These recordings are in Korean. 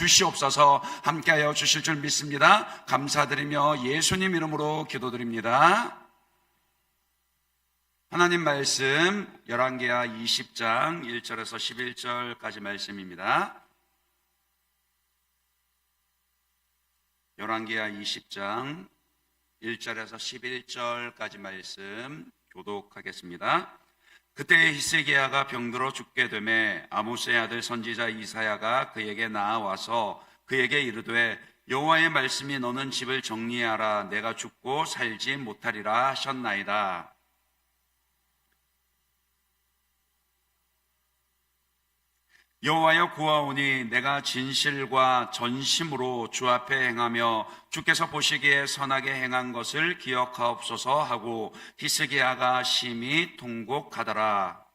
주시옵소서. 함께하여 주실 줄 믿습니다. 감사드리며 예수님 이름으로 기도드립니다. 하나님 말씀 열왕기하 20장 1절에서 11절까지 말씀입니다. 열왕기하 20장 1절에서 11절까지 말씀 교독하겠습니다. 그때 히스기야가 병들어 죽게 되매 아모스의 아들 선지자 이사야가 그에게 나아와서 그에게 이르되 여호와의 말씀이 너는 집을 정리하라. 내가 죽고 살지 못하리라 하셨나이다. 여호와여 구하오니 내가 진실과 전심으로 주 앞에 행하며 주께서 보시기에 선하게 행한 것을 기억하옵소서 하고 히스기야가 심히 통곡하더라.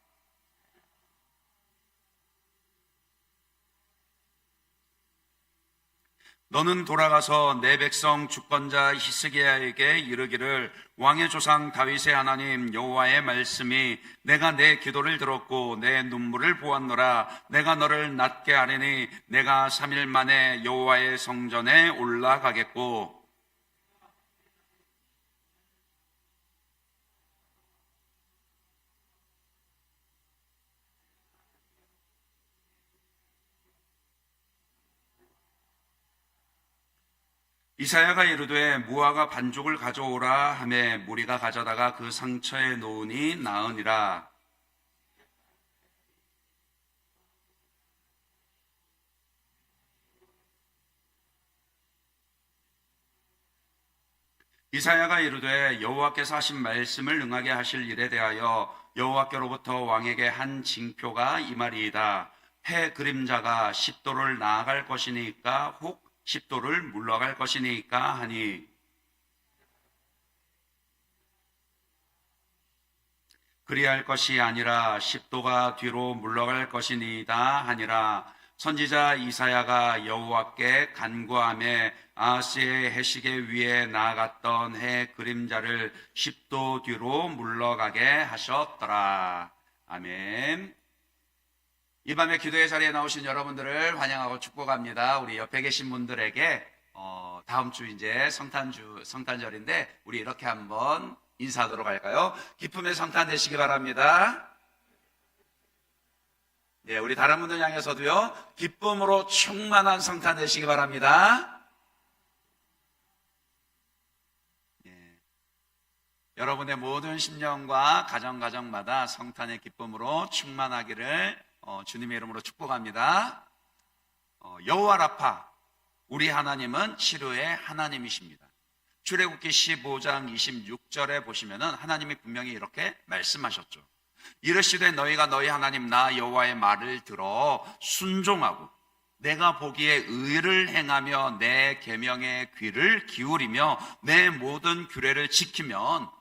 너는 돌아가서 내 백성 주권자 히스기야에게 이르기를 왕의 조상 다윗의 하나님 여호와의 말씀이 내가 내 기도를 들었고 내 눈물을 보았노라. 내가 너를 낫게 하리니 내가 3일 만에 여호와의 성전에 올라가겠고 이사야가 이르되 무화과 반죽을 가져오라 하매 무리가 가져다가 그 상처에 놓으니 나으니라. 이사야가 이르되 여호와께서 하신 말씀을 응하게 하실 일에 대하여 여호와께로부터 왕에게 한 징표가 이 말이이다. 해 그림자가 10도를 나아갈 것이니까 혹 10도를 물러갈 것이니까 하니 그리할 것이 아니라 10도가 뒤로 물러갈 것이니이다 하니라. 선지자 이사야가 여호와께 간구하며 아하스의 해시계 위에 나아갔던 해 그림자를 10도 뒤로 물러가게 하셨더라. 아멘. 이 밤에 기도의 자리에 나오신 여러분들을 환영하고 축복합니다. 우리 옆에 계신 분들에게 다음 주 이제 성탄절인데 우리 이렇게 한번 인사하도록 할까요? 기쁨의 성탄 되시기 바랍니다. 네, 우리 다른 분들 향해서도요, 기쁨으로 충만한 성탄 되시기 바랍니다. 네, 여러분의 모든 심령과 가정마다 성탄의 기쁨으로 충만하기를 주님의 이름으로 축복합니다. 여호와 라파, 우리 하나님은 치료의 하나님이십니다. 출애굽기 15장 26절에 보시면은 하나님이 분명히 이렇게 말씀하셨죠. 이르시되 너희가 너희 하나님 나 여호와의 말을 들어 순종하고 내가 보기에 의를 행하며 내 계명의 귀를 기울이며 내 모든 규례를 지키면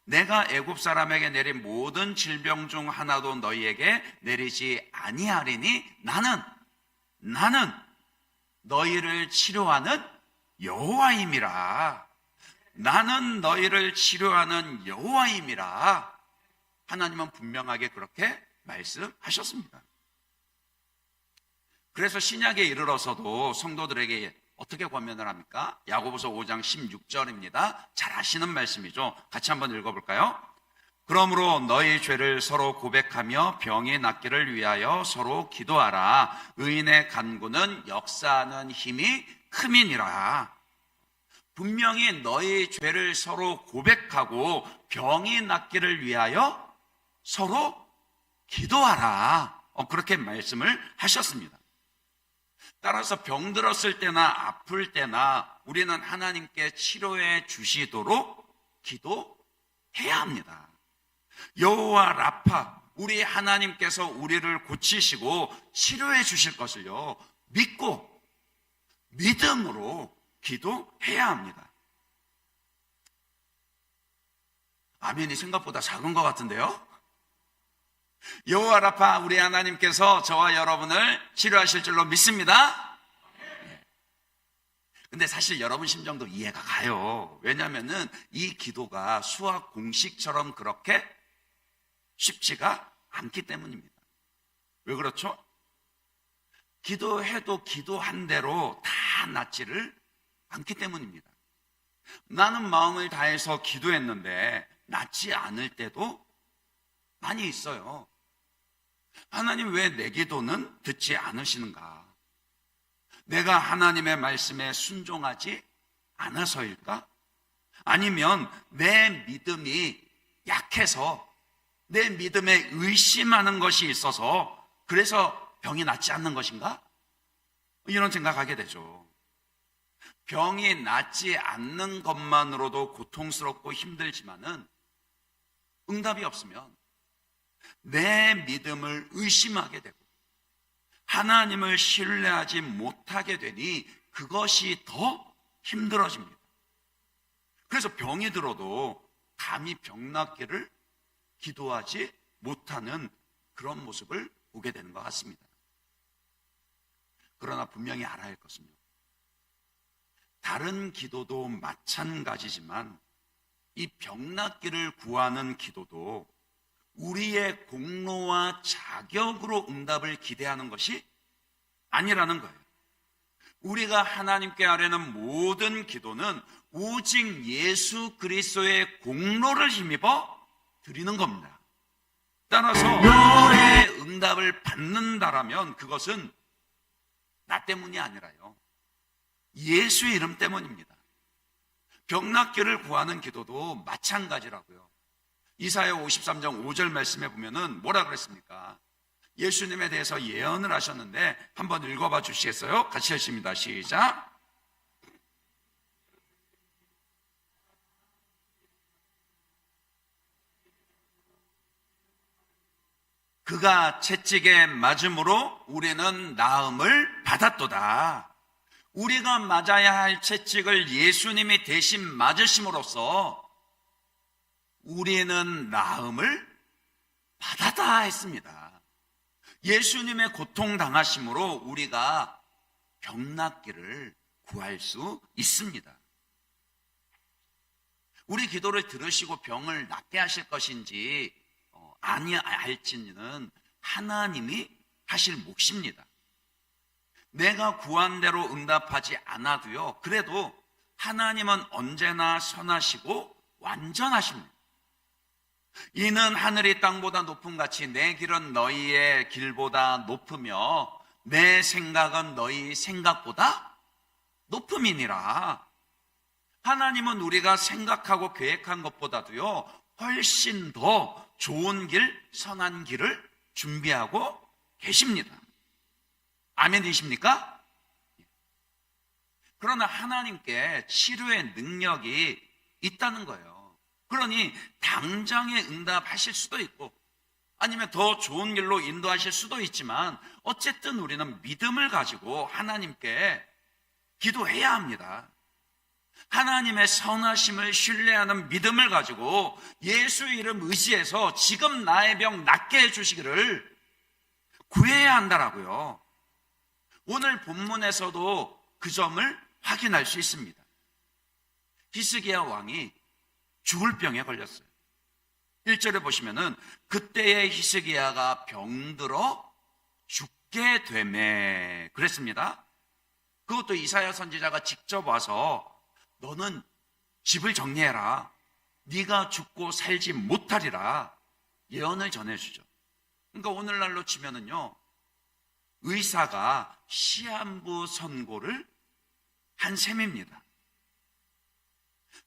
내가 애굽 사람에게 내린 모든 질병 중 하나도 너희에게 내리지 아니하리니 나는 너희를 치료하는 여호와임이라. 나는 너희를 치료하는 여호와임이라. 하나님은 분명하게 그렇게 말씀하셨습니다. 그래서 신약에 이르러서도 성도들에게 어떻게 권면을 합니까? 야고보서 5장 16절입니다. 잘 아시는 말씀이죠. 같이 한번 읽어볼까요? 그러므로 너희 죄를 서로 고백하며 병이 낫기를 위하여 서로 기도하라. 의인의 간구는 역사하는 힘이 큼이니라. 분명히 너희 죄를 서로 고백하고 병이 낫기를 위하여 서로 기도하라. 그렇게 말씀을 하셨습니다. 따라서 병들었을 때나 아플 때나 우리는 하나님께 치료해 주시도록 기도해야 합니다. 여호와 라파, 우리 하나님께서 우리를 고치시고 치료해 주실 것을요, 믿고 믿음으로 기도해야 합니다. 아멘이 생각보다 작은 것 같은데요? 여호와 라파, 우리 하나님께서 저와 여러분을 치료하실 줄로 믿습니다. 근데 사실 여러분 심정도 이해가 가요. 왜냐하면은 이 기도가 수학 공식처럼 그렇게 쉽지가 않기 때문입니다. 왜 그렇죠? 기도해도 기도한 대로 다 낫지를 않기 때문입니다. 나는 마음을 다해서 기도했는데 낫지 않을 때도 많이 있어요. 하나님, 왜 내 기도는 듣지 않으시는가? 내가 하나님의 말씀에 순종하지 않아서일까? 아니면 내 믿음이 약해서, 내 믿음에 의심하는 것이 있어서 그래서 병이 낫지 않는 것인가? 이런 생각하게 되죠. 병이 낫지 않는 것만으로도 고통스럽고 힘들지만은 응답이 없으면 내 믿음을 의심하게 되고 하나님을 신뢰하지 못하게 되니 그것이 더 힘들어집니다. 그래서 병이 들어도 감히 병 낫기를 기도하지 못하는 그런 모습을 보게 되는 것 같습니다. 그러나 분명히 알아야 할 것은요, 다른 기도도 마찬가지지만 이 병 낫기를 구하는 기도도 우리의 공로와 자격으로 응답을 기대하는 것이 아니라는 거예요. 우리가 하나님께 아뢰는 모든 기도는 오직 예수 그리스도의 공로를 힘입어 드리는 겁니다. 따라서 기도의 응답을 받는다라면 그것은 나 때문이 아니라요, 예수의 이름 때문입니다. 병 낫기를 구하는 기도도 마찬가지라고요. 이사야 53장 5절 말씀에 보면은 뭐라 그랬습니까? 예수님에 대해서 예언을 하셨는데 한번 읽어봐 주시겠어요? 같이 하십니다. 시작. 그가 채찍에 맞음으로 우리는 나음을 받았도다. 우리가 맞아야 할 채찍을 예수님이 대신 맞으심으로써 우리는 나음을 받았다 했습니다. 예수님의 고통당하심으로 우리가 병 낫기를 구할 수 있습니다. 우리 기도를 들으시고 병을 낫게 하실 것인지 아니할지는 하나님이 하실 몫입니다. 내가 구한 대로 응답하지 않아도요, 그래도 하나님은 언제나 선하시고 완전하십니다. 이는 하늘이 땅보다 높음 같이 내 길은 너희의 길보다 높으며 내 생각은 너희 생각보다 높음이니라. 하나님은 우리가 생각하고 계획한 것보다도요 훨씬 더 좋은 길, 선한 길을 준비하고 계십니다. 아멘이십니까? 그러나 하나님께 치료의 능력이 있다는 거예요. 그러니 당장에 응답하실 수도 있고 아니면 더 좋은 길로 인도하실 수도 있지만 어쨌든 우리는 믿음을 가지고 하나님께 기도해야 합니다. 하나님의 선하심을 신뢰하는 믿음을 가지고 예수의 이름 의지해서 지금 나의 병 낫게 해주시기를 구해야 한다라고요. 오늘 본문에서도 그 점을 확인할 수 있습니다. 히스기야 왕이 죽을 병에 걸렸어요. 1절에 보시면은 그때의 히스기야가 병들어 죽게 되매 그랬습니다. 그것도 이사야 선지자가 직접 와서 너는 집을 정리해라, 네가 죽고 살지 못하리라 예언을 전해주죠. 그러니까 오늘날로 치면은요, 의사가 시한부 선고를 한 셈입니다.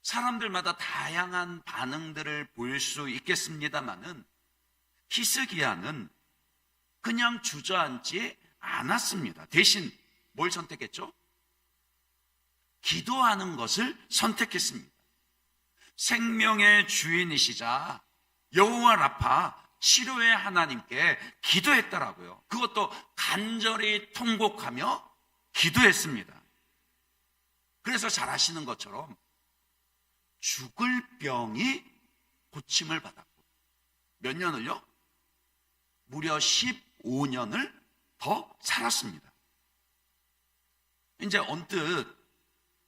사람들마다 다양한 반응들을 볼 수 있겠습니다만은 히스기야는 그냥 주저앉지 않았습니다. 대신 뭘 선택했죠? 기도하는 것을 선택했습니다. 생명의 주인이시자 여호와 라파 치료의 하나님께 기도했더라고요. 그것도 간절히 통곡하며 기도했습니다. 그래서 잘 아시는 것처럼 죽을 병이 고침을 받았고 몇 년을요? 무려 15년을 더 살았습니다. 이제 언뜻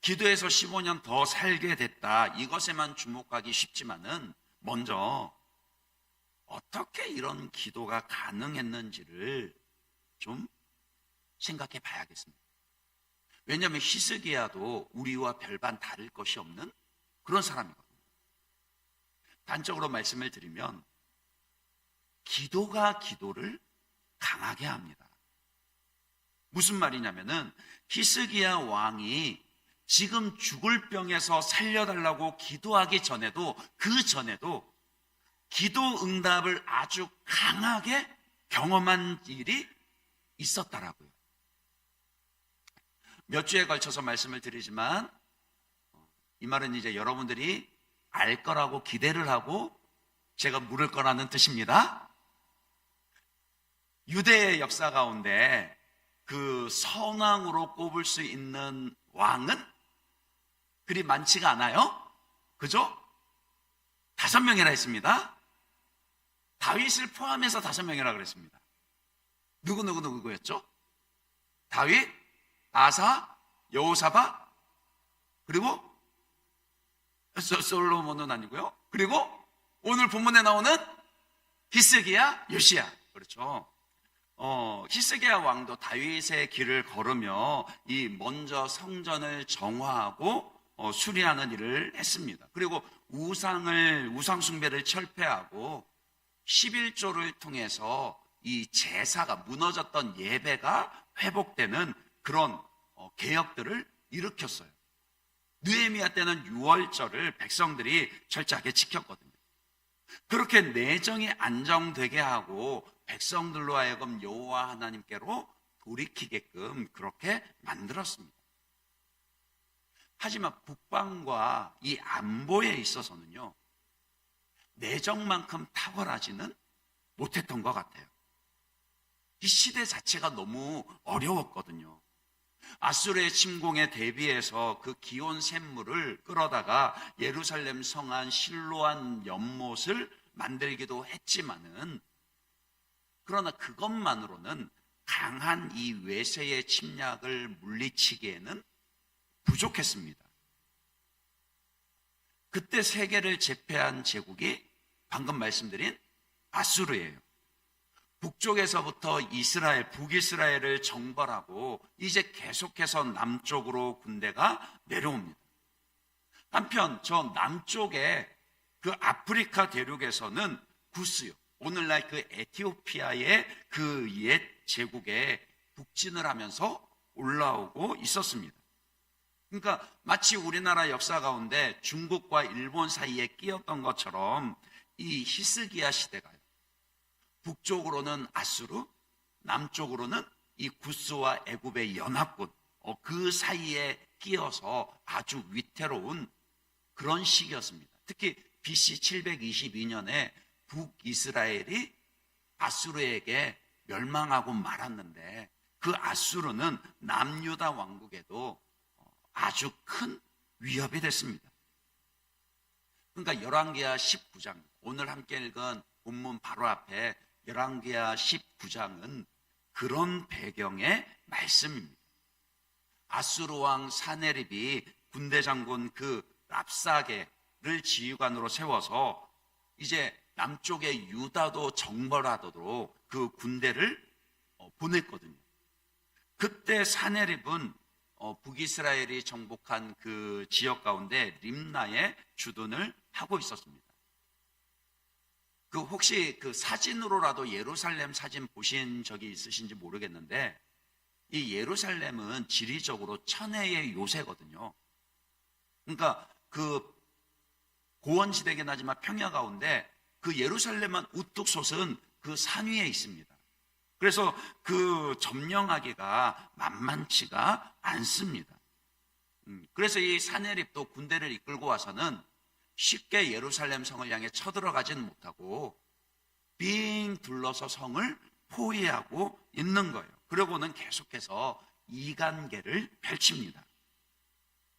기도해서 15년 더 살게 됐다, 이것에만 주목하기 쉽지만은 먼저 어떻게 이런 기도가 가능했는지를 좀 생각해 봐야겠습니다. 왜냐하면 히스기야도 우리와 별반 다를 것이 없는 그런 사람이거든요. 단적으로 말씀을 드리면 기도가 기도를 강하게 합니다. 무슨 말이냐면은 히스기야 왕이 지금 죽을 병에서 살려달라고 기도하기 전에도 그 전에도 기도 응답을 아주 강하게 경험한 일이 있었다라고요. 몇 주에 걸쳐서 말씀을 드리지만 이 말은 이제 여러분들이 알 거라고 기대를 하고 제가 물을 거라는 뜻입니다. 유대의 역사 가운데 그 선왕으로 꼽을 수 있는 왕은 그리 많지가 않아요. 그죠? 5명이라 했습니다. 다윗을 포함해서 5명이라 그랬습니다. 누구였죠? 다윗, 아사, 여호사밧, 그리고 솔로몬은 아니고요. 그리고 오늘 본문에 나오는 히스기야, 요시야. 그렇죠. 히스기야 왕도 다윗의 길을 걸으며 이 먼저 성전을 정화하고 수리하는 일을 했습니다. 그리고 우상 숭배를 철폐하고 11조를 통해서 이 제사가 무너졌던 예배가 회복되는 그런 개혁들을 일으켰어요. 느헤미야 때는 유월절을 백성들이 철저하게 지켰거든요. 그렇게 내정이 안정되게 하고 백성들로 하여금 여호와 하나님께로 돌이키게끔 그렇게 만들었습니다. 하지만 국방과 이 안보에 있어서는요, 내정만큼 탁월하지는 못했던 것 같아요. 이 시대 자체가 너무 어려웠거든요. 아수르의 침공에 대비해서 그 기온 샘물을 끌어다가 예루살렘 성안 실로암 연못을 만들기도 했지만은, 그러나 그것만으로는 강한 이 외세의 침략을 물리치기에는 부족했습니다. 그때 세계를 제패한 제국이 방금 말씀드린 아수르예요. 북쪽에서부터 북이스라엘을 정벌하고 이제 계속해서 남쪽으로 군대가 내려옵니다. 한편 저 남쪽에 그 아프리카 대륙에서는 구스요, 오늘날 그 에티오피아의 그 옛 제국에 북진을 하면서 올라오고 있었습니다. 그러니까 마치 우리나라 역사 가운데 중국과 일본 사이에 끼었던 것처럼 이 히스기야 시대가요, 북쪽으로는 아수르, 남쪽으로는 이 구스와 애굽의 연합군, 그 사이에 끼어서 아주 위태로운 그런 시기였습니다. 특히 BC 722년에 북이스라엘이 아수르에게 멸망하고 말았는데, 그 아수르는 남유다 왕국에도 아주 큰 위협이 됐습니다. 그러니까 열왕기하 19장, 오늘 함께 읽은 본문 바로 앞에 열왕기하 19장은 그런 배경의 말씀입니다. 아수르 왕 사네립이 군대 장군 그 랍사게를 지휘관으로 세워서 이제 남쪽의 유다도 정벌하도록 그 군대를 보냈거든요. 그때 사네립은 북이스라엘이 정복한 그 지역 가운데 림나에 주둔을 하고 있었습니다. 그 혹시 그 사진으로라도 예루살렘 사진 보신 적이 있으신지 모르겠는데, 이 예루살렘은 지리적으로 천혜의 요새거든요. 그러니까 그 고원지대긴 하지만 평야 가운데 그 예루살렘만 우뚝 솟은 그 산 위에 있습니다. 그래서 그 점령하기가 만만치가 않습니다. 그래서 이 사네립도 군대를 이끌고 와서는 쉽게 예루살렘 성을 향해 쳐들어가지는 못하고 빙 둘러서 성을 포위하고 있는 거예요. 그러고는 계속해서 이간계를 펼칩니다.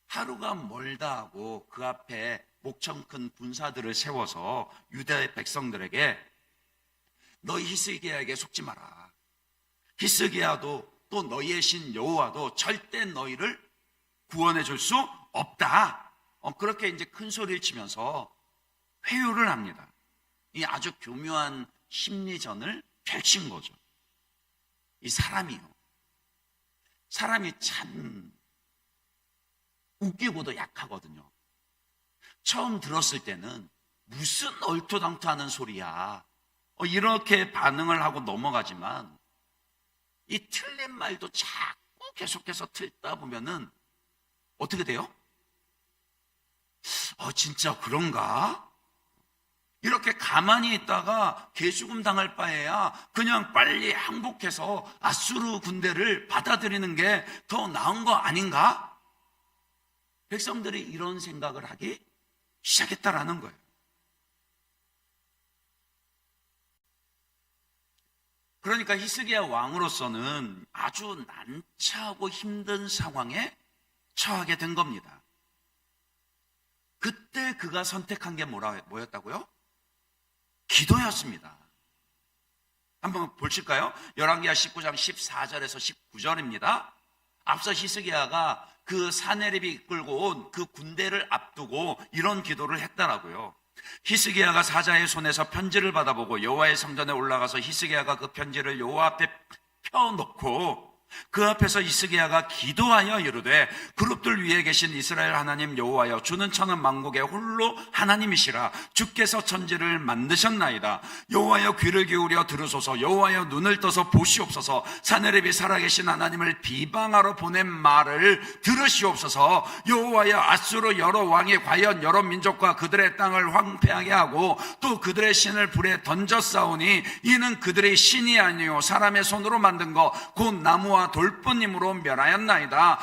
하루가 멀다 하고 그 앞에 목청 큰 군사들을 세워서 유다의 백성들에게 너희 히스기야에게 속지 마라. 히스기야도 또 너희의 신 여호와도 절대 너희를 구원해 줄 수 없다. 그렇게 이제 큰 소리를 치면서 회유를 합니다. 이 아주 교묘한 심리전을 펼친 거죠. 이 사람이요, 사람이 참 웃기고도 약하거든요. 처음 들었을 때는 무슨 얼토당토하는 소리야, 이렇게 반응을 하고 넘어가지만 이 틀린 말도 자꾸 계속해서 틀다 보면은 어떻게 돼요? 진짜 그런가? 이렇게 가만히 있다가 개죽음 당할 바에야 그냥 빨리 항복해서 아수르 군대를 받아들이는 게 더 나은 거 아닌가? 백성들이 이런 생각을 하기 시작했다라는 거예요. 그러니까 히스기야 왕으로서는 아주 난처하고 힘든 상황에 처하게 된 겁니다. 그때 그가 선택한 게 뭐였다고요? 기도였습니다. 한번 보실까요? 열왕기하 19장 14절에서 19절입니다. 앞서 히스기야가 그 사네립이 이끌고 온 그 군대를 앞두고 이런 기도를 했다라고요. 히스기야가 사자의 손에서 편지를 받아보고 여호와의 성전에 올라가서 히스기야가 그 편지를 여호와 앞에 펴놓고 그 앞에서 히스기야가 기도하여 이르되 그룹들 위에 계신 이스라엘 하나님 여호와여, 주는 천하 만국의 홀로 하나님이시라. 주께서 천지를 만드셨나이다. 여호와여, 귀를 기울여 들으소서. 여호와여, 눈을 떠서 보시옵소서. 사네립이 살아계신 하나님을 비방하러 보낸 말을 들으시옵소서. 여호와여, 아수르 여러 왕이 과연 여러 민족과 그들의 땅을 황폐하게 하고 또 그들의 신을 불에 던져 싸우니 이는 그들의 신이 아니요 사람의 손으로 만든 것 곧 나무와 돌뿐임으로 멸하였나이다.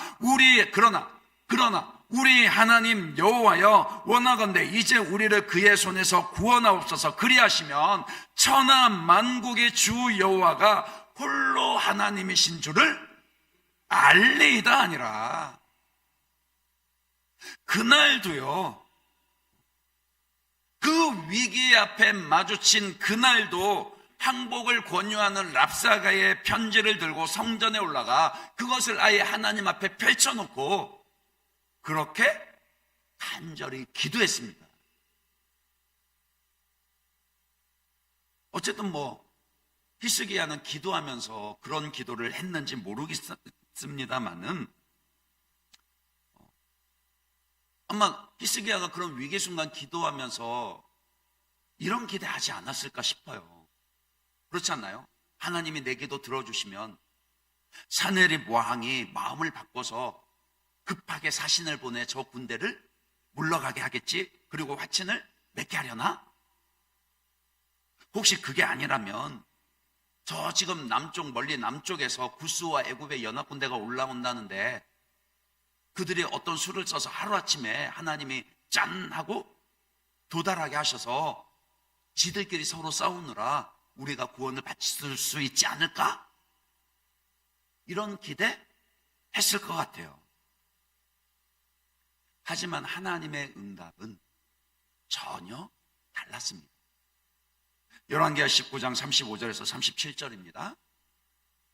그러나 우리 하나님 여호와여, 원하건대 이제 우리를 그의 손에서 구원하옵소서. 그리하시면 천하 만국의 주 여호와가 홀로 하나님이신 줄을 알리이다 아니라. 그날도요, 그 위기 앞에 마주친 그날도 항복을 권유하는 랍사가의 편지를 들고 성전에 올라가 그것을 아예 하나님 앞에 펼쳐놓고 그렇게 간절히 기도했습니다. 어쨌든 히스기야는 기도하면서 그런 기도를 했는지 모르겠습니다만은 아마 히스기야가 그런 위기 순간 기도하면서 이런 기대하지 않았을까 싶어요. 그렇지 않나요? 하나님이 내 기도 들어주시면 사네립 왕이 마음을 바꿔서 급하게 사신을 보내 저 군대를 물러가게 하겠지? 그리고 화친을 맺게 하려나? 혹시 그게 아니라면 저 지금 멀리 남쪽에서 구스와 애굽의 연합군대가 올라온다는데 그들이 어떤 수를 써서 하루아침에 하나님이 짠 하고 도달하게 하셔서 지들끼리 서로 싸우느라 우리가 구원을 받을 수 있지 않을까? 이런 기대 했을 것 같아요. 하지만 하나님의 응답은 전혀 달랐습니다. 열왕기하 19장 35절에서 37절입니다.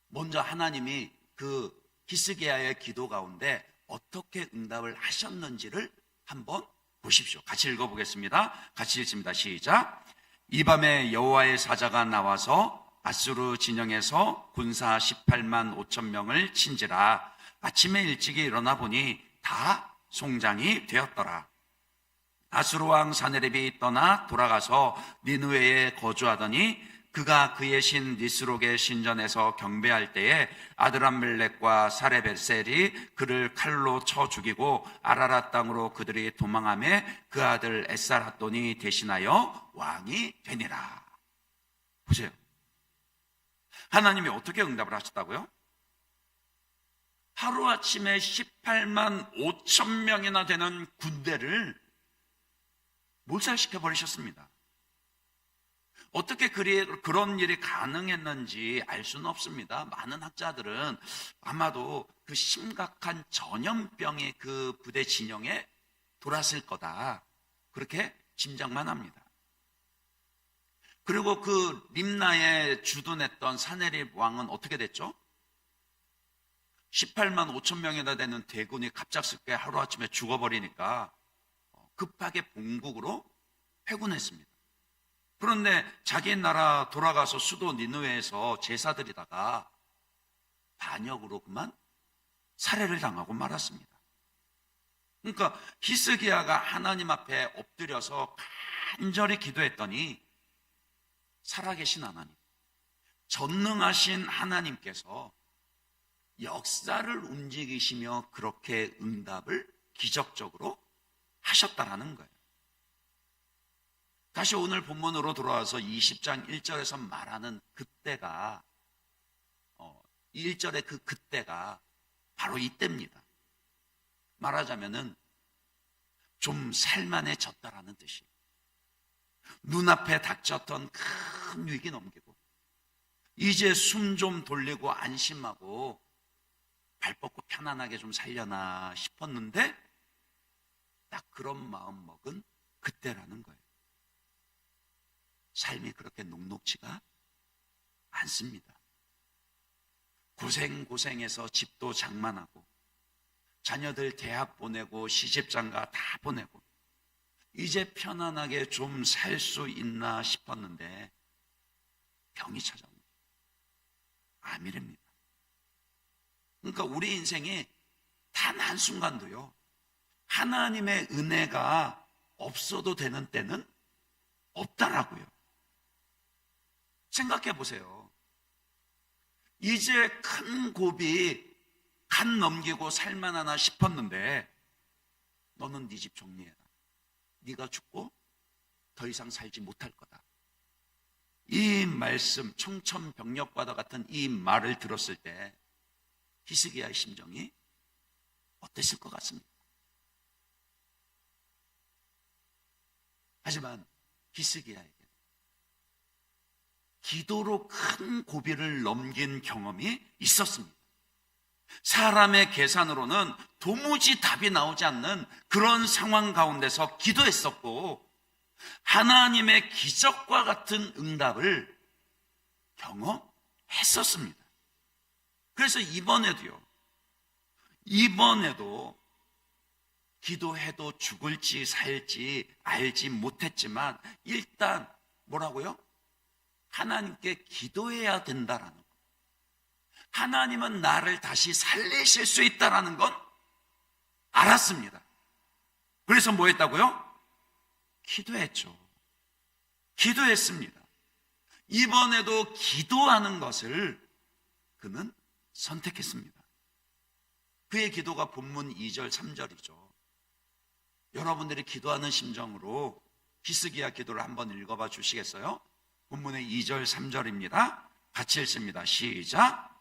먼저 하나님이 그 히스기야의 기도 가운데 어떻게 응답을 하셨는지를 한번 보십시오. 같이 읽어보겠습니다. 같이 읽습니다. 시작. 이 밤에 여호와의 사자가 나와서 아수르 진영에서 군사 18만 5천 명을 친지라. 아침에 일찍이 일어나 보니 다 송장이 되었더라. 아수르 왕 사네립이 떠나 돌아가서 니느웨에 거주하더니 그가 그의 신 니스록의 신전에서 경배할 때에 아드람멜렉과 사레벨셀이 그를 칼로 쳐 죽이고 아라랏 땅으로 그들이 도망하며 그 아들 에살핫돈이 대신하여 왕이 되니라. 보세요. 하나님이 어떻게 응답을 하셨다고요? 하루아침에 18만 5천 명이나 되는 군대를 몰살시켜 버리셨습니다. 어떻게 그런 일이 가능했는지 알 수는 없습니다. 많은 학자들은 아마도 그 심각한 전염병이 그 부대 진영에 돌았을 거다, 그렇게 짐작만 합니다. 그리고 그 림나에 주둔했던 사네립 왕은 어떻게 됐죠? 18만 5천 명이나 되는 대군이 갑작스럽게 하루아침에 죽어버리니까 급하게 본국으로 회군했습니다. 그런데 자기 나라 돌아가서 수도 니느웨에서 제사 드리다가 반역으로 그만 살해를 당하고 말았습니다. 그러니까 히스기야가 하나님 앞에 엎드려서 간절히 기도했더니 살아계신 하나님, 전능하신 하나님께서 역사를 움직이시며 그렇게 응답을 기적적으로 하셨다라는 거예요. 다시 오늘 본문으로 돌아와서 20장 1절에서 말하는 그때가 1절의 그때가 바로 이때입니다. 말하자면은 좀 살만해졌다라는 뜻이, 눈앞에 닥쳤던 큰 위기 넘기고 이제 숨 좀 돌리고 안심하고 발 뻗고 편안하게 좀 살려나 싶었는데 딱 그런 마음 먹은 그때라는 거예요. 삶이 그렇게 녹록지가 않습니다. 고생해서 집도 장만하고 자녀들 대학 보내고 시집장가 다 보내고 이제 편안하게 좀 살 수 있나 싶었는데 병이 찾아옵니다. 암이랍니다. 그러니까 우리 인생에 단 한순간도요, 하나님의 은혜가 없어도 되는 때는 없다라고요. 생각해 보세요. 이제 큰 고비 간 넘기고 살만하나 싶었는데 너는 네 집 정리해라. 네가 죽고 더 이상 살지 못할 거다. 이 말씀, 청천벽력과도 같은 이 말을 들었을 때 히스기야의 심정이 어땠을 것 같습니까? 하지만 히스기야에게 기도로 큰 고비를 넘긴 경험이 있었습니다. 사람의 계산으로는 도무지 답이 나오지 않는 그런 상황 가운데서 기도했었고 하나님의 기적과 같은 응답을 경험했었습니다. 그래서 이번에도 기도해도 죽을지 살지 알지 못했지만 일단 뭐라고요? 하나님께 기도해야 된다라는 것. 하나님은 나를 다시 살리실 수 있다라는 건 알았습니다. 그래서 뭐 했다고요? 기도했죠. 기도했습니다. 이번에도 기도하는 것을 그는 선택했습니다. 그의 기도가 본문 2절 3절이죠. 여러분들이 기도하는 심정으로 히스기야 기도를 한번 읽어봐 주시겠어요? 본문의 2절 3절입니다. 같이 읽습니다. 시작.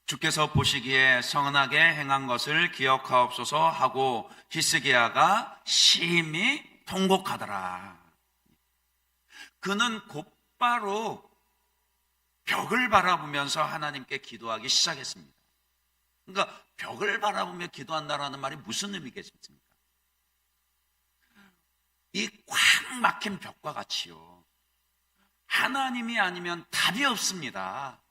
주께서 보시기에 선하게 행한 것을 기억하옵소서 하고 히스기야가 심히 통곡하더라. 그는 곧바로 벽을 바라보면서 하나님께 기도하기 시작했습니다. 그러니까 벽을 바라보며 기도한다라는 말이 무슨 의미겠습니까? 이 꽉 막힌 벽과 같이요, 하나님이 아니면 답이 없습니다.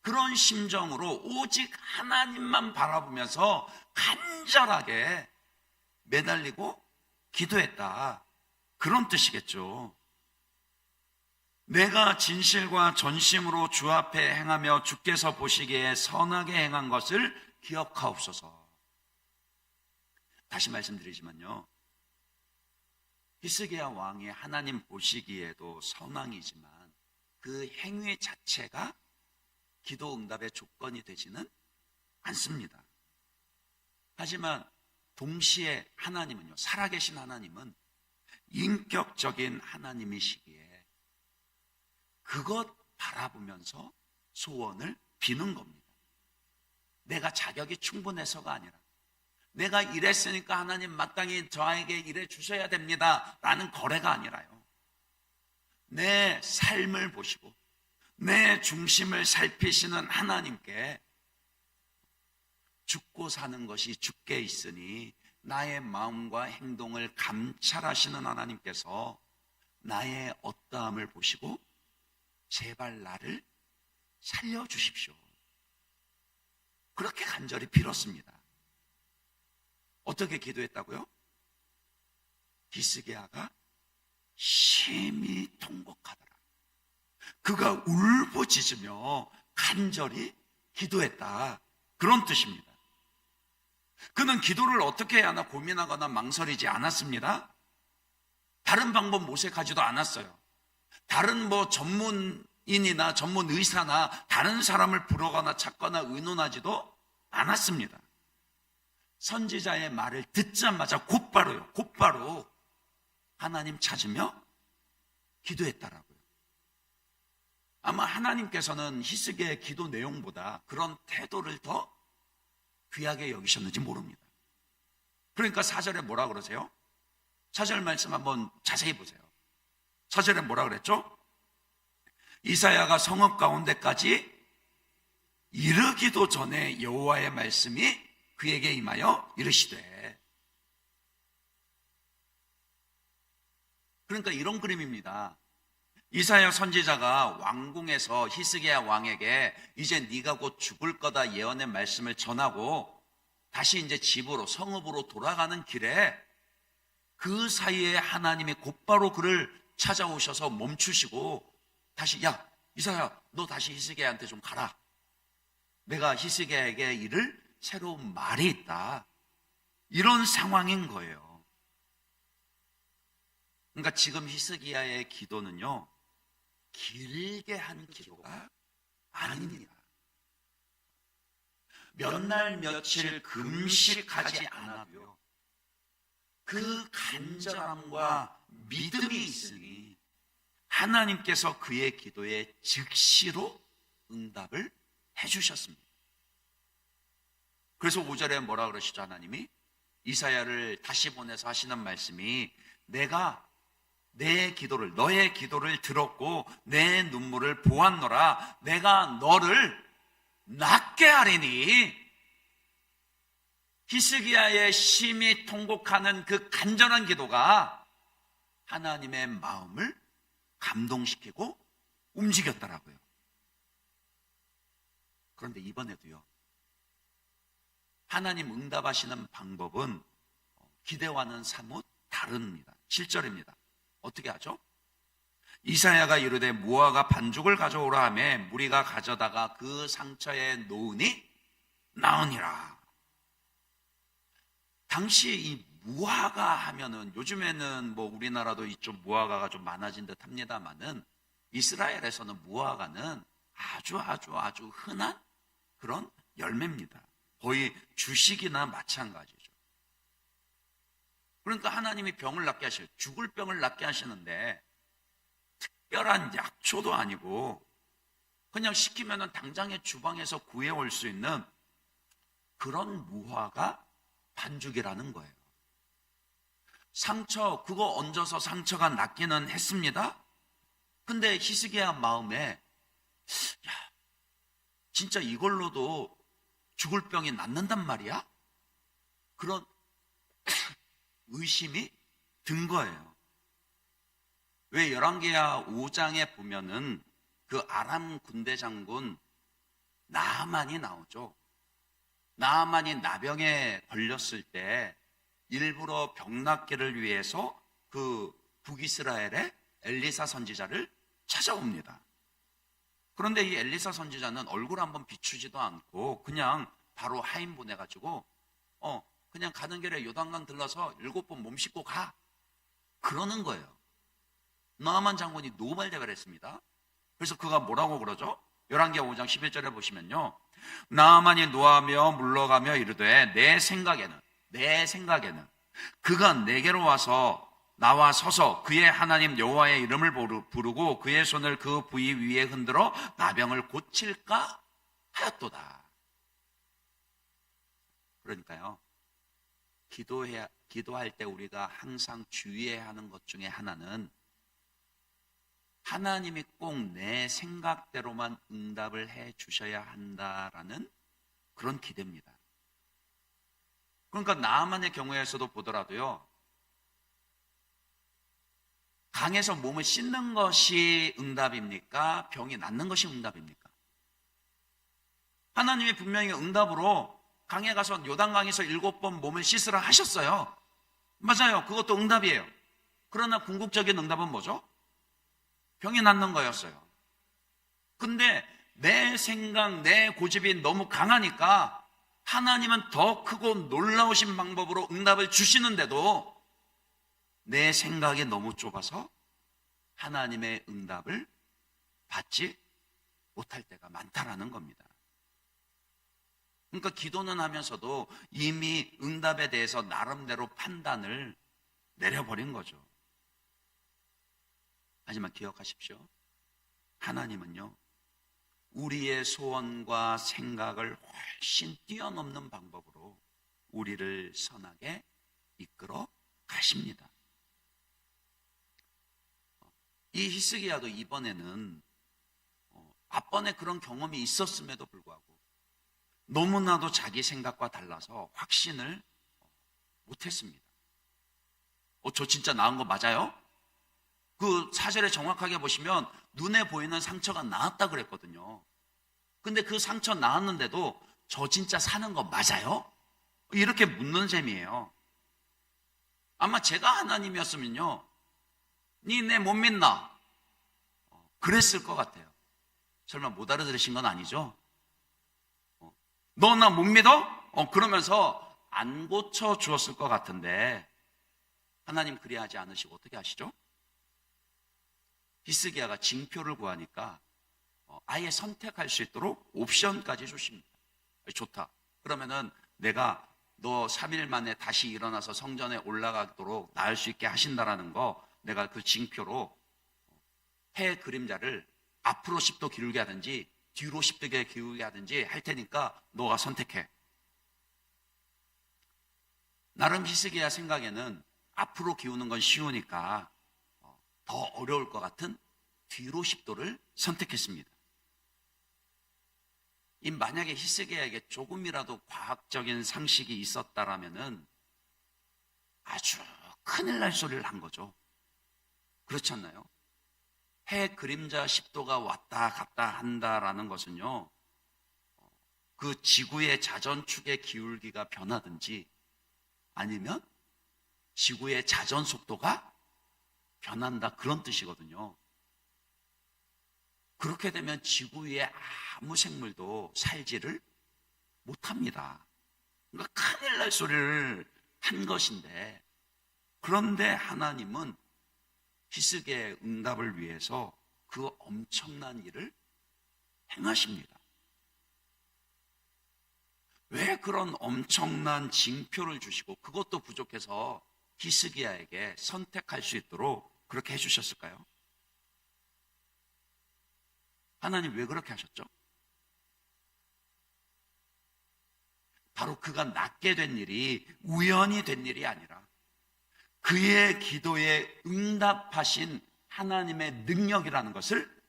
그런 심정으로 오직 하나님만 바라보면서 간절하게 매달리고 기도했다, 그런 뜻이겠죠. 내가 진실과 전심으로 주 앞에 행하며 주께서 보시기에 선하게 행한 것을 기억하옵소서. 다시 말씀드리지만요, 히스기야 왕이 하나님 보시기에도 선왕이지만 그 행위 자체가 기도 응답의 조건이 되지는 않습니다. 하지만 동시에 하나님은요, 살아계신 하나님은 인격적인 하나님이시기에 그것 바라보면서 소원을 비는 겁니다. 내가 자격이 충분해서가 아니라 내가 이랬으니까 하나님 마땅히 저에게 이래 주셔야 됩니다 라는 거래가 아니라요, 내 삶을 보시고 내 중심을 살피시는 하나님께 죽고 사는 것이 주께 있으니 나의 마음과 행동을 감찰하시는 하나님께서 나의 어떠함을 보시고 제발 나를 살려주십시오, 그렇게 간절히 빌었습니다. 어떻게 기도했다고요? 히스기야가 심히 통곡하더라. 그가 울부짖으며 간절히 기도했다, 그런 뜻입니다. 그는 기도를 어떻게 해야 하나 고민하거나 망설이지 않았습니다. 다른 방법 모색하지도 않았어요. 다른 전문인이나 전문 의사나 다른 사람을 부르거나 찾거나 의논하지도 않았습니다. 선지자의 말을 듣자마자 곧바로 하나님 찾으며 기도했다라고요. 아마 하나님께서는 히스기야의 기도 내용보다 그런 태도를 더 귀하게 여기셨는지 모릅니다. 그러니까 4절에 뭐라 그러세요? 4절 말씀 한번 자세히 보세요. 4절에 뭐라 그랬죠? 이사야가 성읍 가운데까지 이르기도 전에 여호와의 말씀이 그에게 임하여 이르시되. 그러니까 이런 그림입니다. 이사야 선지자가 왕궁에서 히스기야 왕에게 이제 네가 곧 죽을 거다 예언의 말씀을 전하고 다시 이제 집으로, 성읍으로 돌아가는 길에 그 사이에 하나님이 곧바로 그를 찾아오셔서 멈추시고 다시, 야 이사야, 너 다시 히스기야한테 좀 가라. 내가 히스기야에게 이를 새로운 말이 있다, 이런 상황인 거예요. 그러니까 지금 히스기야의 기도는요, 길게 한 기도가 아닙니다. 몇 날 며칠 금식하지 않아도요, 그 간절함과 믿음이 있으니 하나님께서 그의 기도에 즉시로 응답을 해주셨습니다. 그래서 5절에 뭐라 그러시죠? 하나님이 이사야를 다시 보내서 하시는 말씀이, 내가 내 기도를, 너의 기도를 들었고 내 눈물을 보았노라. 내가 너를 낫게 하리니. 히스기야의 심히 통곡하는 그 간절한 기도가 하나님의 마음을 감동시키고 움직였더라고요. 그런데 이번에도요, 하나님 응답하시는 방법은 기대와는 사뭇 다릅니다. 7절입니다. 어떻게 하죠? 이사야가 이르되 무화과 반죽을 가져오라 하매 무리가 가져다가 그 상처에 놓으니 나으니라. 당시 이 무화과 하면은, 요즘에는 뭐 우리나라도 이쪽 무화과가 좀 많아진 듯 합니다만은, 이스라엘에서는 무화과는 아주 흔한 그런 열매입니다. 거의 주식이나 마찬가지죠. 그러니까 하나님이 병을 낫게 하셔요. 죽을 병을 낫게 하시는데 특별한 약초도 아니고 그냥 시키면은 당장에 주방에서 구해올 수 있는 그런 무화과 반죽이라는 거예요. 상처, 그거 얹어서 상처가 낫기는 했습니다. 근데 히스기야 마음에, 야, 진짜 이걸로도 죽을 병이 낫는단 말이야? 그런 의심이 든 거예요. 왜 열왕기하 5장에 보면은 그 아람 군대 장군 나아만이 나오죠. 나아만이 나병에 걸렸을 때 일부러 병 낫기를 위해서 그 북이스라엘의 엘리사 선지자를 찾아옵니다. 그런데 이 엘리사 선지자는 얼굴 한번 비추지도 않고 그냥 바로 하인 보내가지고 그냥 가는 길에 요단강 들러서 7번 몸 씻고 가, 그러는 거예요. 나아만 장군이 노발대발 했습니다. 그래서 그가 뭐라고 그러죠? 열왕기하 5장 11절에 보시면요, 나아만이 노하며 물러가며 이르되 내 생각에는 그가 내게로 와서 나와 서서 그의 하나님 여호와의 이름을 부르고 그의 손을 그 부위 위에 흔들어 나병을 고칠까 하였도다. 그러니까요, 기도할 때 우리가 항상 주의해야 하는 것 중에 하나는 하나님이 꼭 내 생각대로만 응답을 해 주셔야 한다라는 그런 기대입니다. 그러니까 나아만의 경우에서도 보더라도요, 강에서 몸을 씻는 것이 응답입니까? 병이 낫는 것이 응답입니까? 하나님이 분명히 응답으로 강에 가서 요단강에서 7번 몸을 씻으라 하셨어요. 맞아요. 그것도 응답이에요. 그러나 궁극적인 응답은 뭐죠? 병이 낫는 거였어요. 근데 내 생각, 내 고집이 너무 강하니까 하나님은 더 크고 놀라우신 방법으로 응답을 주시는데도 내 생각이 너무 좁아서 하나님의 응답을 받지 못할 때가 많다라는 겁니다. 그러니까 기도는 하면서도 이미 응답에 대해서 나름대로 판단을 내려버린 거죠. 하지만 기억하십시오. 하나님은요, 우리의 소원과 생각을 훨씬 뛰어넘는 방법으로 우리를 선하게 이끌어 가십니다. 이 히스기야도 이번에는 앞번에 그런 경험이 있었음에도 불구하고 너무나도 자기 생각과 달라서 확신을 못했습니다. 저 진짜 나은 거 맞아요? 그 사절에 정확하게 보시면 눈에 보이는 상처가 나았다 그랬거든요. 근데 그 상처 나았는데도 저 진짜 사는 거 맞아요? 이렇게 묻는 셈이에요. 아마 제가 하나님이었으면요, 니 내 못 믿나? 그랬을 것 같아요. 설마 못 알아들으신 건 아니죠? 너 나 못 믿어? 그러면서 안 고쳐 주었을 것 같은데 하나님 그리하지 않으시고 어떻게 하시죠? 히스기야가 징표를 구하니까 아예 선택할 수 있도록 옵션까지 주십니다. 좋다. 그러면은 내가 너 3일 만에 다시 일어나서 성전에 올라가도록 나을 수 있게 하신다라는 거, 내가 그 징표로 해 그림자를 앞으로 10도 기울게 하든지 뒤로 10도 기울게 하든지 할 테니까 너가 선택해. 나름 히스기야 생각에는 앞으로 기우는 건 쉬우니까 더 어려울 것 같은 뒤로 10도를 선택했습니다. 만약에 히스기야에게 조금이라도 과학적인 상식이 있었다라면은 아주 큰일 날 소리를 한 거죠. 그렇지 않나요? 해 그림자 10도가 왔다 갔다 한다라는 것은요, 그 지구의 자전축의 기울기가 변하든지 아니면 지구의 자전 속도가 변한다, 그런 뜻이거든요. 그렇게 되면 지구 위에 아무 생물도 살지를 못합니다. 그러니까 큰일 날 소리를 한 것인데, 그런데 하나님은 히스기야의 응답을 위해서 그 엄청난 일을 행하십니다. 왜 그런 엄청난 징표를 주시고 그것도 부족해서 히스기야에게 선택할 수 있도록 그렇게 해주셨을까요? 하나님 왜 그렇게 하셨죠? 바로 그가 낫게 된 일이 우연히 된 일이 아니라 그의 기도에 응답하신 하나님의 능력이라는 것을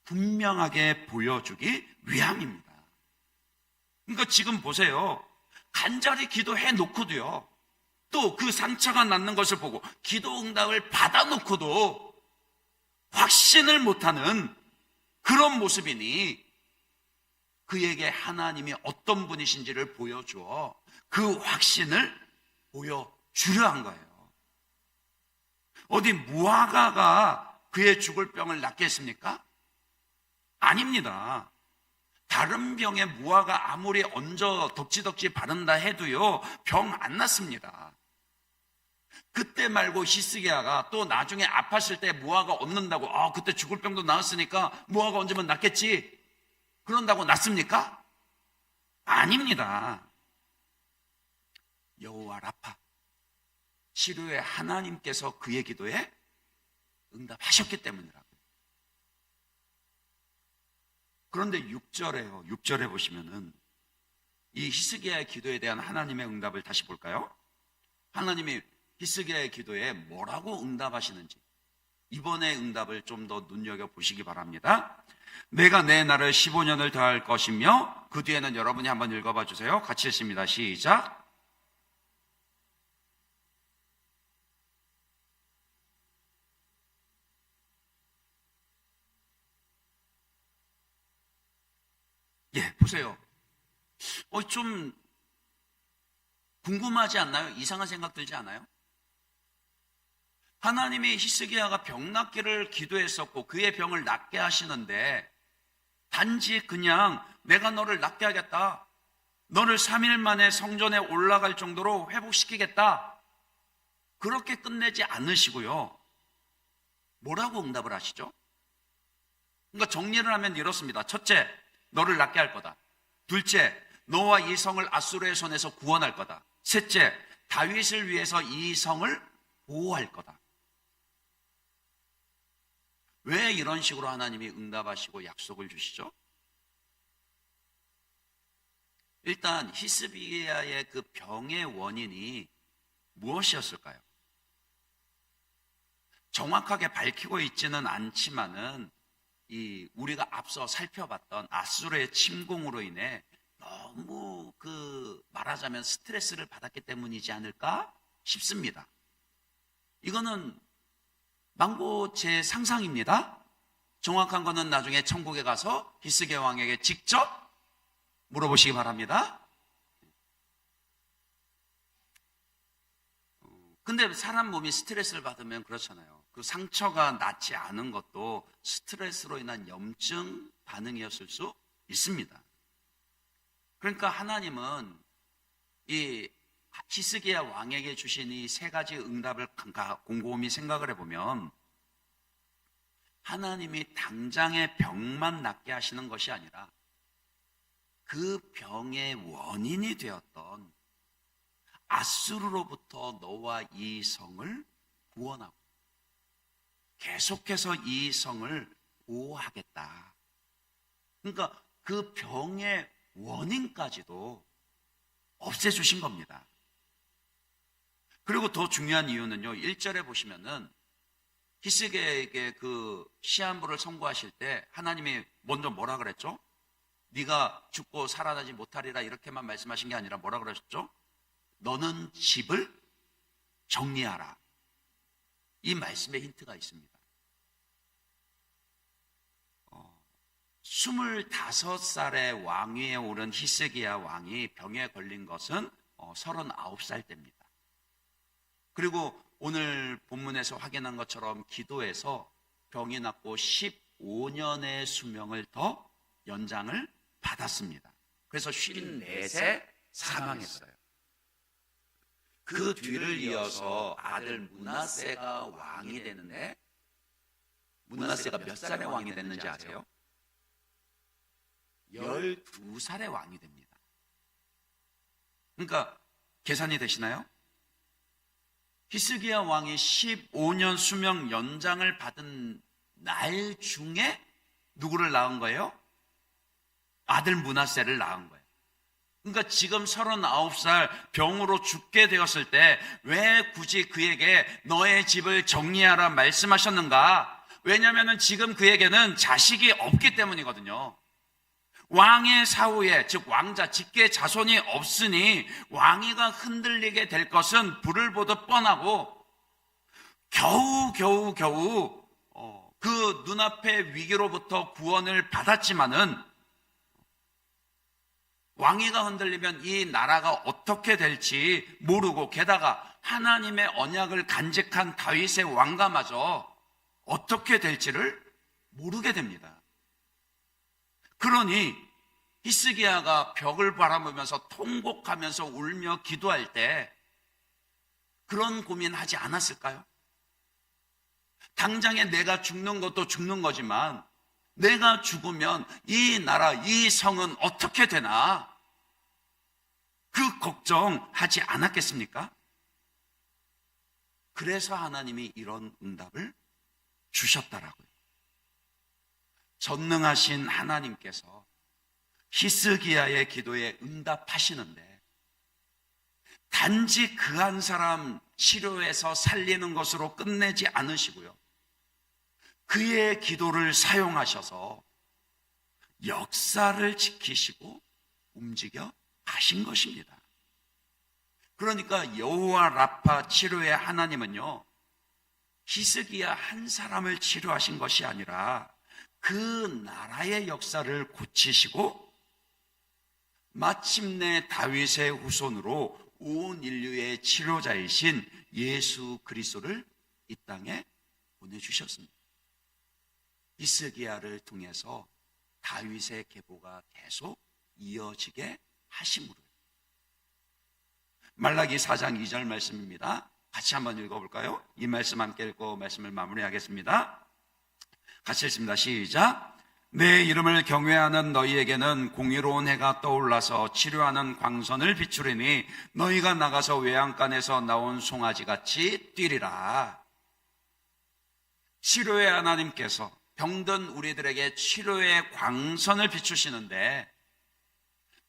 분명하게 보여주기 위함입니다. 그러니까 지금 보세요. 간절히 기도해 놓고도요, 또 그 상처가 낫는 것을 보고 기도 응답을 받아놓고도 확신을 못하는 그런 모습이니 그에게 하나님이 어떤 분이신지를 보여주어 그 확신을 보여주려 한 거예요. 어디 무화과가 그의 죽을 병을 낫게 했습니까? 아닙니다. 다른 병에 무화과 아무리 얹어 덕지덕지 바른다 해도요, 병 안 낫습니다. 그때 말고 히스기야가 또 나중에 아팠을 때 무화과 얹는다고, 그때 죽을 병도 나았으니까 무화과 얹으면 낫겠지, 그런다고 낫습니까? 아닙니다. 여호와 라파, 치료의 하나님께서 그의 기도에 응답하셨기 때문이라고요. 그런데 6절에 보시면은 이 히스기야의 기도에 대한 하나님의 응답을 다시 볼까요? 하나님이 히스기야의 기도에 뭐라고 응답하시는지 이번의 응답을 좀 더 눈여겨보시기 바랍니다. 내가 내 날을 15년을 더할 것이며, 그 뒤에는 여러분이 한번 읽어봐 주세요. 같이 읽습니다. 시작. 보세요. 좀 궁금하지 않나요? 이상한 생각 들지 않아요? 하나님이 히스기야가 병 낫기를 기도했었고 그의 병을 낫게 하시는데 단지 그냥 내가 너를 낫게 하겠다, 너를 3일 만에 성전에 올라갈 정도로 회복시키겠다, 그렇게 끝내지 않으시고요. 뭐라고 응답을 하시죠? 그러니까 정리를 하면 이렇습니다. 첫째, 너를 낫게 할 거다. 둘째, 너와 이 성을 아수르의 손에서 구원할 거다. 셋째, 다윗을 위해서 이 성을 보호할 거다. 왜 이런 식으로 하나님이 응답하시고 약속을 주시죠? 일단 히스기야의 그 병의 원인이 무엇이었을까요? 정확하게 밝히고 있지는 않지만은 우리가 앞서 살펴봤던 아수르의 침공으로 인해 너무 말하자면 스트레스를 받았기 때문이지 않을까 싶습니다. 이거는 망고 제 상상입니다. 정확한 거는 나중에 천국에 가서 히스기야 왕에게 직접 물어보시기 바랍니다. 근데 사람 몸이 스트레스를 받으면 그렇잖아요. 그 상처가 낫지 않은 것도 스트레스로 인한 염증 반응이었을 수 있습니다. 그러니까 하나님은 이 히스기야 왕에게 주신 이 세 가지 응답을 곰곰이 생각을 해보면 하나님이 당장의 병만 낫게 하시는 것이 아니라 그 병의 원인이 되었던 아수르로부터 너와 이 성을 구원하고 계속해서 이 성을 보호하겠다. 그러니까 그 병의 원인까지도 없애주신 겁니다. 그리고 더 중요한 이유는요, 1절에 보시면은 히스기야에게 그 시한부를 선고하실 때 하나님이 먼저 뭐라 그랬죠? 네가 죽고 살아나지 못하리라 이렇게만 말씀하신 게 아니라 뭐라 그러셨죠? 너는 집을 정리하라. 이 말씀에 힌트가 있습니다. 25살의 왕위에 오른 히스기야 왕이 병에 걸린 것은 39살 때입니다. 그리고 오늘 본문에서 확인한 것처럼 기도해서 병이 낫고 15년의 수명을 더 연장을 받았습니다. 그래서 54세 사망했어요. 그 뒤를 이어서 아들 므낫세가 왕이 되는데, 므낫세가 몇 살에 왕이 됐는지 아세요? 12살에 왕이 됩니다. 그러니까 계산이 되시나요? 히스기야 왕이 15년 수명 연장을 받은 날 중에 누구를 낳은 거예요? 아들 므낫세를 낳은 거예요. 그러니까 지금 39살 병으로 죽게 되었을 때 왜 굳이 그에게 너의 집을 정리하라 말씀하셨는가? 왜냐하면 지금 그에게는 자식이 없기 때문이거든요. 왕의 사후에, 즉 왕자, 직계 자손이 없으니 왕위가 흔들리게 될 것은 불을 보듯 뻔하고 겨우 그 눈앞의 위기로부터 구원을 받았지만은 왕위가 흔들리면 이 나라가 어떻게 될지 모르고, 게다가 하나님의 언약을 간직한 다윗의 왕가마저 어떻게 될지를 모르게 됩니다. 그러니 히스기야가 벽을 바라보면서 통곡하면서 울며 기도할 때 그런 고민하지 않았을까요? 당장에 내가 죽는 것도 죽는 거지만 내가 죽으면 이 나라, 이 성은 어떻게 되나? 그 걱정하지 않았겠습니까? 그래서 하나님이 이런 응답을 주셨다라고요. 전능하신 하나님께서 히스기야의 기도에 응답하시는데 단지 그 한 사람 치료해서 살리는 것으로 끝내지 않으시고요. 그의 기도를 사용하셔서 역사를 지키시고 움직여 가신 것입니다. 그러니까 여호와 라파 치료의 하나님은요, 히스기야 한 사람을 치료하신 것이 아니라 그 나라의 역사를 고치시고 마침내 다윗의 후손으로 온 인류의 치료자이신 예수 그리스도를 이 땅에 보내주셨습니다. 히스기야를 통해서 다윗의 계보가 계속 이어지게 하심으로. 말라기 4장 2절 말씀입니다. 같이 한번 읽어볼까요? 이 말씀 함께 읽고 말씀을 마무리하겠습니다. 같이 읽습니다. 시작. 내 이름을 경외하는 너희에게는 공의로운 해가 떠올라서 치료하는 광선을 비추리니 너희가 나가서 외양간에서 나온 송아지같이 뛰리라. 치료의 하나님께서 병든 우리들에게 치료의 광선을 비추시는데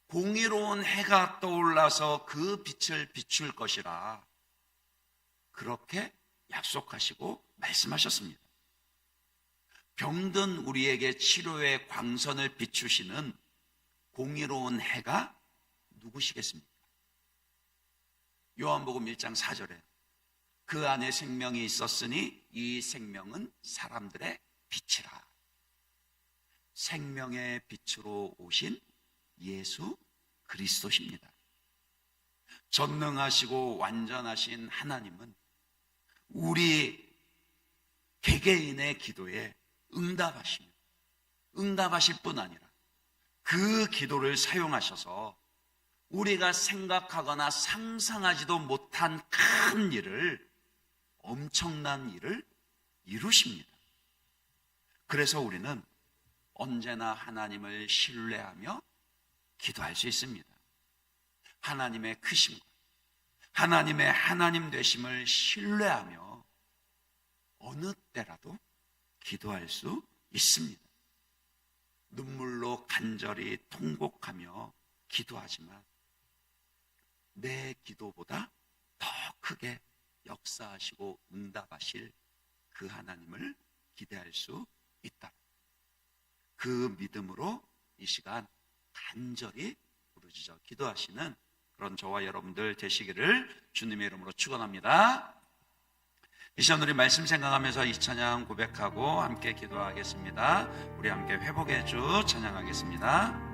공의로운 해가 떠올라서 그 빛을 비출 것이라 그렇게 약속하시고 말씀하셨습니다. 병든 우리에게 치료의 광선을 비추시는 공의로운 해가 누구시겠습니까? 요한복음 1장 4절에 그 안에 생명이 있었으니 이 생명은 사람들의 빛이라. 생명의 빛으로 오신 예수 그리스도십니다. 전능하시고 완전하신 하나님은 우리 개개인의 기도에 응답하실 뿐 아니라 그 기도를 사용하셔서 우리가 생각하거나 상상하지도 못한 큰 일을, 엄청난 일을 이루십니다. 그래서 우리는 언제나 하나님을 신뢰하며 기도할 수 있습니다. 하나님의 크심과 하나님의 하나님 되심을 신뢰하며 어느 때라도 기도할 수 있습니다. 눈물로 간절히 통곡하며 기도하지만 내 기도보다 더 크게 역사하시고 응답하실 그 하나님을 기대할 수 있다. 그 믿음으로 이 시간 간절히 부르짖어 기도하시는 그런 저와 여러분들 되시기를 주님의 이름으로 축원합니다. 이 시간 우리 말씀 생각하면서 이 찬양 고백하고 함께 기도하겠습니다. 우리 함께 회복의 주 찬양하겠습니다.